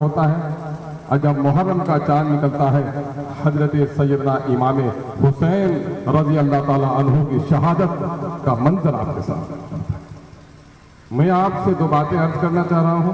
ہوتا ہے اور جب محرم کا چاند نکلتا ہے حضرت سیدنا امام حسین رضی اللہ تعالیٰ عنہ کی شہادت کا منظر آپ کے ساتھ ہوتا ہے۔ میں آپ سے دو باتیں عرض کرنا چاہ رہا ہوں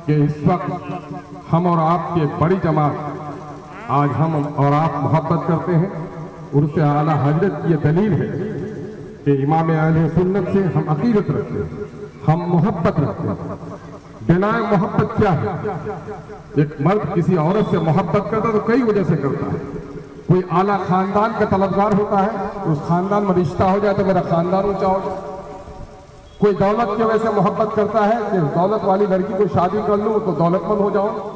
کہ اس وقت ہم اور آپ کی ایک بڑی جماعت آج ہم اور آپ محبت کرتے ہیں، عرس اعلیٰ حضرت کی یہ دلیل ہے کہ امام اہل سنت سے ہم عقیدت رکھتے ہیں، ہم محبت رکھتے ہیں۔ بنا محبت کیا ہے؟ ایک مرد کسی عورت سے محبت کرتا ہے تو کئی وجہ سے کرتا ہے۔ کوئی اعلیٰ خاندان کا طلبگار ہوتا ہے، اس خاندان میں رشتہ ہو جائے تو میرا خاندان اونچا ہو جائے۔ کوئی دولت کی وجہ سے محبت کرتا ہے کہ دولت والی لڑکی کو شادی کر لوں تو دولت مند ہو جاؤں۔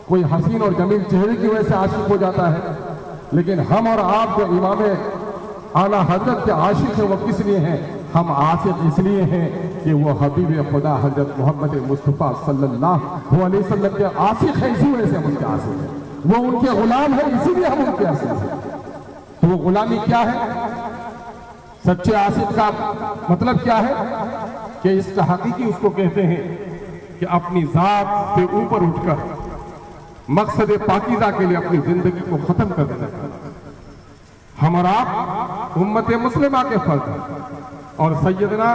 کوئی حسین اور جمیل چہرے کی وجہ سے عاشق ہو جاتا ہے۔ لیکن ہم اور آپ جو امام اعلیٰ حضرت کے عاشق ہیں وہ کس لیے ہیں؟ ہم عاشق اس لیے ہیں کہ وہ حبیب خدا حضرت محمد مصطفیٰ صلی اللہ علیہ وسلم کے عاشق ہیں، اسی وجہ سے ہم ان کے عاشق ہیں۔ وہ ان کے غلام ہیں، اسی لیے ہم ان کے عاشق ہیں۔ تو وہ غلامی کیا ہے؟ سچے عاشق کا مطلب کیا ہے؟ کہ اس کا حقیقی اس کو کہتے ہیں کہ اپنی ذات سے اوپر اٹھ کر مقصد پاکیزہ کے لیے اپنی زندگی کو ختم کر دینا۔ ہم اور آپ امت مسلمہ کے فرد ہیں، اور سیدنا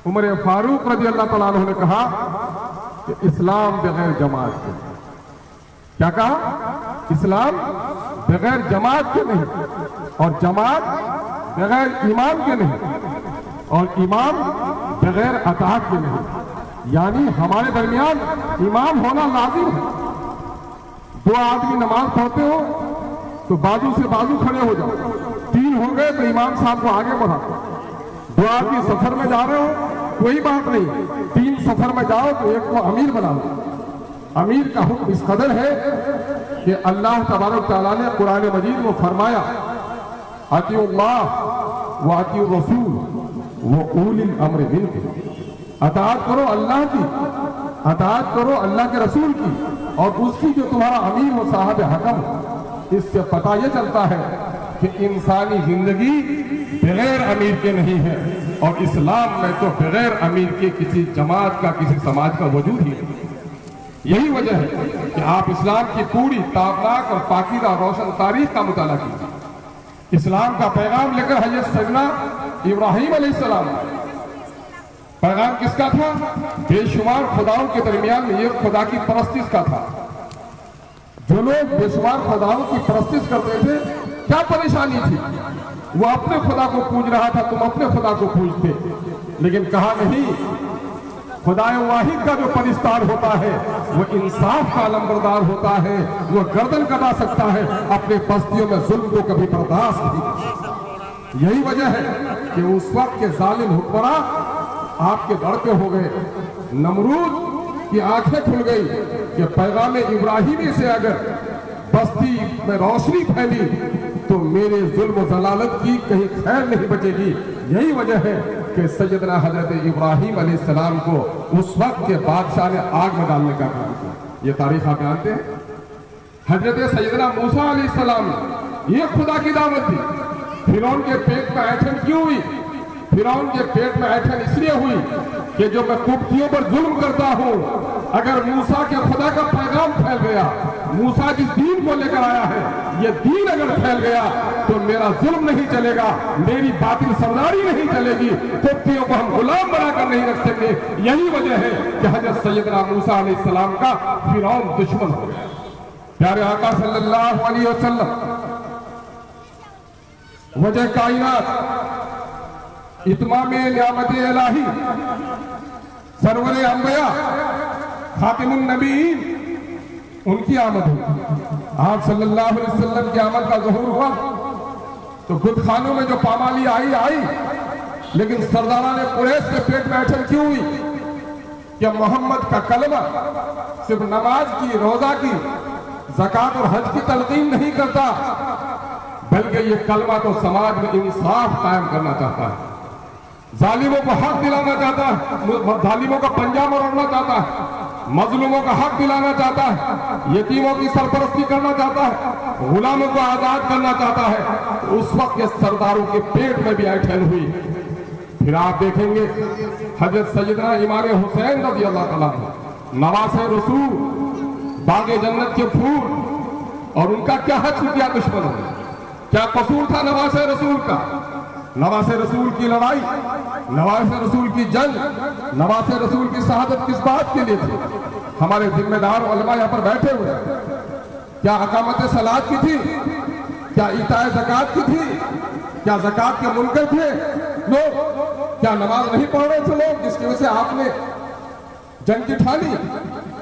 عمر فاروق رضی اللہ تعالیٰ عنہ نے کہا کہ اسلام بغیر جماعت کے، کیا کہا؟ اسلام بغیر جماعت کے نہیں، اور جماعت بغیر امام کے نہیں، اور امام بغیر اطاعت کے نہیں۔ یعنی ہمارے درمیان امام ہونا لازم ہے۔ دو آدمی نماز پڑھتے ہو تو بازو سے بازو کھڑے ہو جاؤ، تین ہو گئے تو امام صاحب کو آگے بڑھاؤ۔ دو آدمی سفر میں جا رہے ہو کوئی بات نہیں، تین سفر میں جاؤ تو ایک کو امیر بنا لو۔ امیر کا حکم اس قدر ہے کہ اللہ تبارک تعالیٰ نے قرآن مجید میں فرمایا اطیعوا اللہ و اطیعوا الرسول و اولی الامر منکم، اطاعت کرو اللہ کی، اطاعت کرو اللہ کے رسول کی، اور اس کی جو تمہارا امیر و صاحب حکم ہو۔ اس سے پتہ یہ چلتا ہے کہ انسانی زندگی بغیر امیر کے نہیں ہے، اور اسلام میں تو بغیر امیر کے کسی جماعت کا، کسی سماج کا وجود ہی نہیں۔ یہی وجہ ہے کہ آپ اسلام کی پوری تابناک اور پاکیزہ روشن تاریخ کا مطالعہ کیجیے۔ اسلام کا پیغام لے کر حضرت سیدنا ابراہیم علیہ السلام، پیغام کس کا تھا؟ بے شمار خداؤں کے درمیان میں ایک خدا کی پرستش کا تھا۔ جو لوگ بے شمار خداؤں کی پرستش کرتے تھے، کیا پریشانی تھی؟ وہ اپنے خدا کو پوج رہا تھا، تم اپنے خدا کو پوجتے، لیکن کہا نہیں، خدا واحد کا جو پرستار ہوتا ہے وہ انصاف کا علمبردار ہوتا ہے، وہ گردن کٹا سکتا ہے، اپنے بستیوں میں ظلم کو کبھی برداشت نہیں کر سکتا۔ یہی وجہ ہے کہ اس وقت کے ظالم حکمراں آپ کے در پہ ہو گئے۔ نمرود کی آنکھیں کھل گئی کہ پیغام ابراہیمی سے اگر بستی میں روشنی پھیلی تو میرے ظلم و ضلالت کی کہیں خیر نہیں بچے گی۔ یہی وجہ ہے کہ سیدنا حضرت ابراہیم علیہ السلام کو اس وقت کے بادشاہ نے آگ میں ڈالنے کا کام کیا۔ یہ تاریخ آپ جانتے ہیں۔ حضرت سیدنا موسیٰ علیہ السلام نے یہ خدا کی دعوت دی۔ فرعون کے پیٹ میں ایٹھن کیوں ہوئی؟ فرعون کے پیٹ میں ایٹھن اس لیے ہوئی کہ جو میں قبطیوں پر ظلم کرتا ہوں، اگر موسیٰ کے خدا کا پیغام پھیل گیا، موسیٰ جس دین کو لے کر آیا ہے، یہ دین اگر پھیل گیا تو میرا ظلم نہیں چلے گا، میری باطل سرداری نہیں چلے گی، قبطیوں کو ہم غلام بنا کر نہیں رکھ سکتے۔ یہی وجہ ہے کہ حضرت سیدنا موسیٰ علیہ السلام کا فرعون دشمن ہو گیا۔ پیارے آقا صلی اللہ علیہ وسلم وجہ کائنات، اتمام نعمت الہی، سرور انبیاء، خاتم النبیین، ان کی آمد ہوئی۔ آپ صلی اللہ علیہ وسلم کی آمد کا ظہور ہوا تو خود خانوں میں جو پامالی آئی، لیکن سرداران قریش کے پیٹ میں ایٹھن کیوں ہوئی؟ کہ محمد کا کلمہ صرف نماز کی، روزہ کی، زکوٰۃ اور حج کی تلقین نہیں کرتا، بلکہ یہ کلمہ تو سماج میں انصاف قائم کرنا چاہتا ہے، ظالموں کو حق دلانا چاہتا ہے، ظالموں کا پنجہ مروڑنا چاہتا ہے، مظلوموں کا حق دلانا چاہتا ہے، یتیموں کی سرپرستی کرنا چاہتا ہے، غلاموں کو آزاد کرنا چاہتا ہے۔ اس وقت کے سرداروں کے پیٹ میں بھی ایٹھن ہوئی۔ پھر آپ دیکھیں گے حضرت سیدنا امام حسین رضی اللہ تعالیٰ عنہ، नवासे रसूल, बागे जन्नत के फूल, और उनका क्या हक किया दुश्मनों ने? क्या कसूर था नवासे रसूल का? नवासे रसूल की लड़ाई, नवासे रसूल की जंग, नवासे रसूल की शहादत किस बात के लिए थी? हमारे जिम्मेदार उलमा यहाँ पर बैठे हुए हैं। क्या अकामत सलात की थी? क्या इताए ज़कात की थी? क्या ज़कात के मुनकर थे लोग? क्या नमाज नहीं पढ़ रहे थे लोग जिसकी वजह से आपने जंग की ठानी?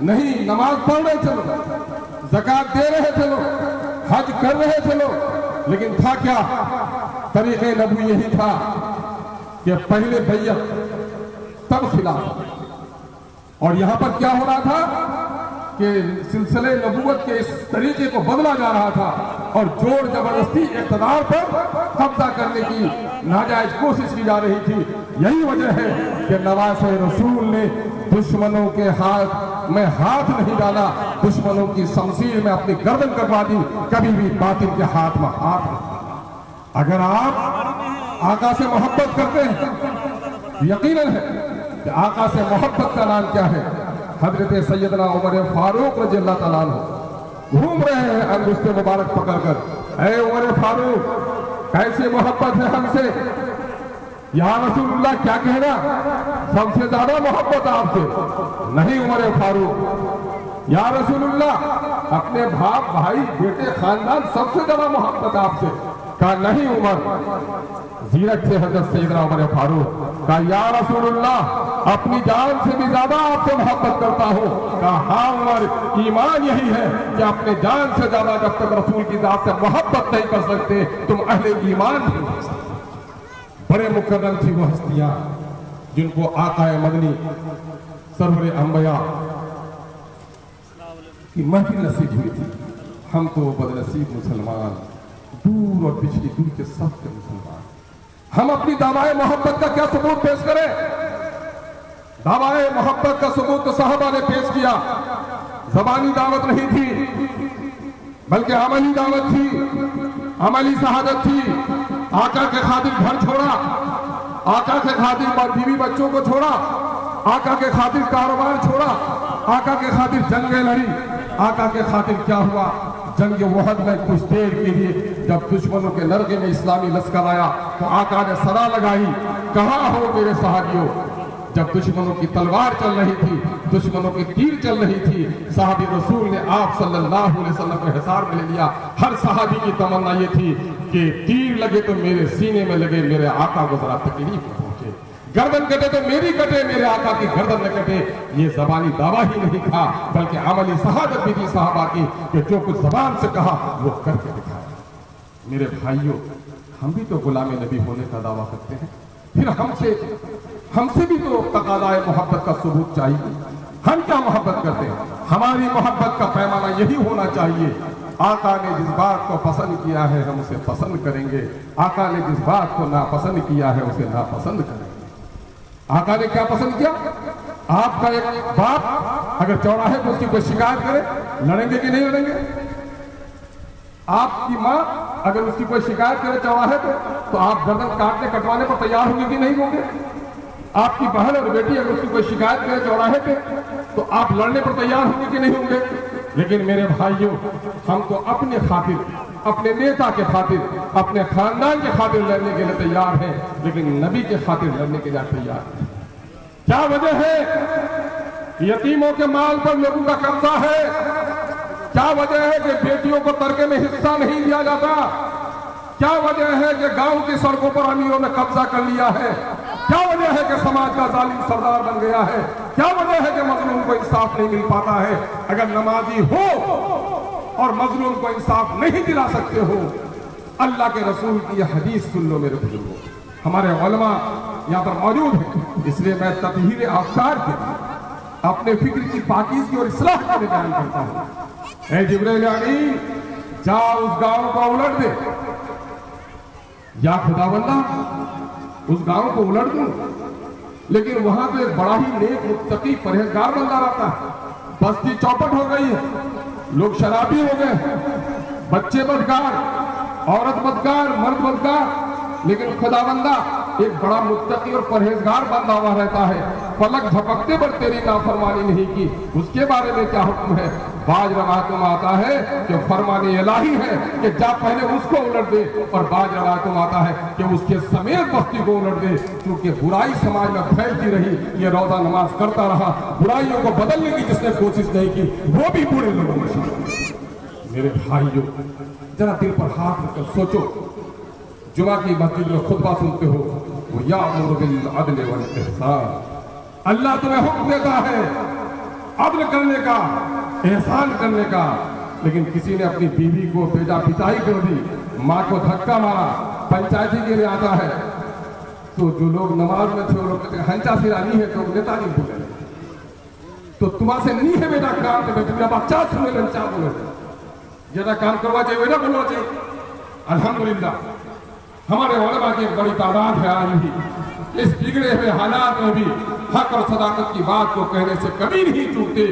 नहीं, नमाज पढ़ रहे थे लोग, ज़कात दे रहे थे लोग, हज कर रहे थे लोग, लेकिन था क्या? तरीक़े नबी यही था कि पहले बैयत तब खिलाफ। और यहां पर क्या हो रहा था कि सिलसिले नबूवत के इस तरीके को बदला जा रहा था और जोर जबरदस्ती इक़्तिदार पर कब्जा करने की नाजायज कोशिश की जा रही थी। यही वजह है कि नवासे रसूल ने दुश्मनों के हाथ में हाथ नहीं डाला, दुश्मनों की शमशीर में अपनी गर्दन कटवा दी, कभी भी बातिल के हाथ में हाथ नहीं डाला। अगर आप आका से मोहब्बत करते हैं, यकीनन है कि आका से मोहब्बत का नाम क्या है? हजरत सैयदना उमर फारूक रज़ियल्लाहु ताला अन्हु घूम रहे हैं अंगुष्ठे मुबारक पकड़कर, ऐ उमर फारूक, कैसी मोहब्बत है हमसे? या रसूलुल्लाह, क्या कहना, सबसे ज्यादा मोहब्बत आपसे? नहीं उमर फारूक, या रसूलुल्लाह, अपने बाप भाई बेटे खानदान सबसे ज्यादा मोहब्बत आपसे। कहा नहीं उमर, जीरक से हजरत सैयदना उमर फारूक कहा या रसूलुल्लाह, अपनी जान से भी ज्यादा आपसे मोहब्बत करता हूँ। कहा हाँ उमर, ईमान यही है कि अपने जान से ज्यादा जब तक रसूल की जात से मोहब्बत नहीं कर सकते तुम अहले ईमान नहीं हो सकते। बड़े मुकर्रम थी वो हस्तियां जिनको आकाए मदनी सरवरे अंबिया की महफिल नसीब हुई थी। हम तो बदनसीब मुसलमान, दूर और पिछली दूर के सब के मुसलमान। हम अपनी दावाए मोहब्बत का क्या सबूत पेश करें? दावाए मोहब्बत का सबूत तो साहबा ने पेश किया। ज़बानी दावत नहीं थी बल्कि अमली दावत थी, अमली शहादत थी। आका के खातिर घर छोड़ा, आका के खातिर बीवी बच्चों को छोड़ा, आका के खातिर कारोबार छोड़ा, आका के खातिर जंगें लड़ी। आका के खातिर क्या हुआ? जंग वहद में कुछ देर के लिए जब दुश्मनों के नरगे में इस्लामी लश्कर आया तो आका ने सदा लगाई, कहाँ हो मेरे सहाबियों? जब दुश्मनों की तलवार चल रही थी, दुश्मनों की तीर चल रही थी, सहाबी रसूल ने आप सल्लल्लाहु अलैहि वसल्लम को हिसार में ले लिया। हर सहाबी की तमन्ना ये थी कि तीर लगे तो मेरे सीने में लगे, मेरे आका को जरा तकलीफ न पहुंचे, गर्दन कटे तो मेरी कटे, मेरे आका की गर्दन न कटे। ये ज़बानी दावा ही नहीं था बल्कि अमली शहादत भी थी साहबा की कि जो कुछ ज़बान से कहा वो करके दिखाया। मेरे भाइयों, हम भी तो गुलाम नबी होने का दावा करते हैं, फिर हमसे भी तो तकाज़ाए मोहब्बत का सबूत चाहिए। हम क्या मोहब्बत करते हैं? हमारी मोहब्बत का पैमाना यही होना चाहिए, आका ने जिस बात को पसंद किया है हम उसे पसंद करेंगे, आका ने जिस बात को नापसंद किया है उसे नापसंद करेंगे। आका ने क्या पसंद किया? आपका एक बाप अगर चौराहे पे उसकी कोई शिकायत करे, लड़ेंगे कि नहीं लड़ेंगे? आपकी माँ अगर उसकी कोई शिकायत करे चौराहे पे तो आप गर्दन काटने कटवाने पर तैयार होंगे कि नहीं होंगे? आपकी बहन और बेटी अगर उसकी कोई शिकायत करे चौराहे पे तो आप लड़ने पर तैयार होंगे कि नहीं होंगे? लेकिन मेरे भाइयों, हम तो अपने खातिर, अपने नेता के खातिर, अपने खानदान के खातिर लड़ने के लिए तैयार हैं, लेकिन नबी के खातिर लड़ने के लिए तैयार हैं। क्या वजह है? यतीमों के माल पर लोगों का कब्जा है। क्या वजह है कि बेटियों को तर्के में हिस्सा नहीं दिया जाता? क्या वजह है कि गांव की सड़कों पर अमीरों ने कब्जा कर लिया है? क्या वजह है कि समाज का जालिम सरदार बन गया है? क्या वजह है कि मजलूम को इंसाफ नहीं मिल पाता है? अगर नमाजी हो और मजलूम को इंसाफ नहीं दिला सकते हो, अल्लाह के रसूल की यह हदीस सुन लो मेरे बुजुर्गों। हमारे उलमा यहाँ पर मौजूद हैं, इसलिए मैं तत्हीर आफ्तार के अपने फिक्र की पाकीज़गी और इस्लाह के लिए बयान करता हूँ। ऐ जिब्रील अमीन, जा उस गांव को उलट दे, या खुदावंदा उस गांव को उलट दूं, लेकिन वहां तो एक बड़ा ही नेक मुत्तकी परहेजगार बंदा रहता है। बस्ती चौपट हो गई है, लोग शराबी हो गए, बच्चे बदकार, औरत बदकार, मर्द बदकार, लेकिन खुदावंदा एक बड़ा मुत्तकी और परहेजगार बंदा हुआ रहता है। पलक झपकते पर तेरी नाफरमानी नहीं की, उसके बारे में क्या हुक्म है? बाज रवायतों में आता है कि फरमाने इलाही है कि जा पहले उसको उलट दे, और बाज रवायतों में आता है कि उसके समेत बस्ती को उलट दे, क्योंकि बुराई समाज में फैलती रही, ये रोजा नमाज करता रहा, बुराइयों को बदलने की जिसने कोशिश नहीं की वो भी बुरे लोगों में शामिल। मेरे भाइयों, जरा दिल पर हाथ रखकर सोचो, जुमा की मस्जिद में खुतबा सुनते हो, वो यामुरु बिल अदल वल इहसान, अल्लाह तुम्हें हुक्म देता है अदल करने का, एहसान करने का, लेकिन किसी ने अपनी बीवी को बेजा पिटाई कर दी, माँ को धक्का मारा, पंचायती के लिए आता है, तो जो लोग नमाज में थे वो लोग कहते हैं हंचा सिरा नहीं है तो नेता नहीं बोले, तो तुम्हारे से नहीं है बेटा काम तो बेटा बच्चा सुने लंचा बोले, ज्यादा काम करवा चाहिए बेटा बोलना चाहिए। अल्हम्दुलिल्लाह हमारे उलमा की एक बड़ी तादाद है आज भी इस बिगड़े हुए हालात में भी हक और सदाकत की बात को कहने से कभी नहीं चूकते।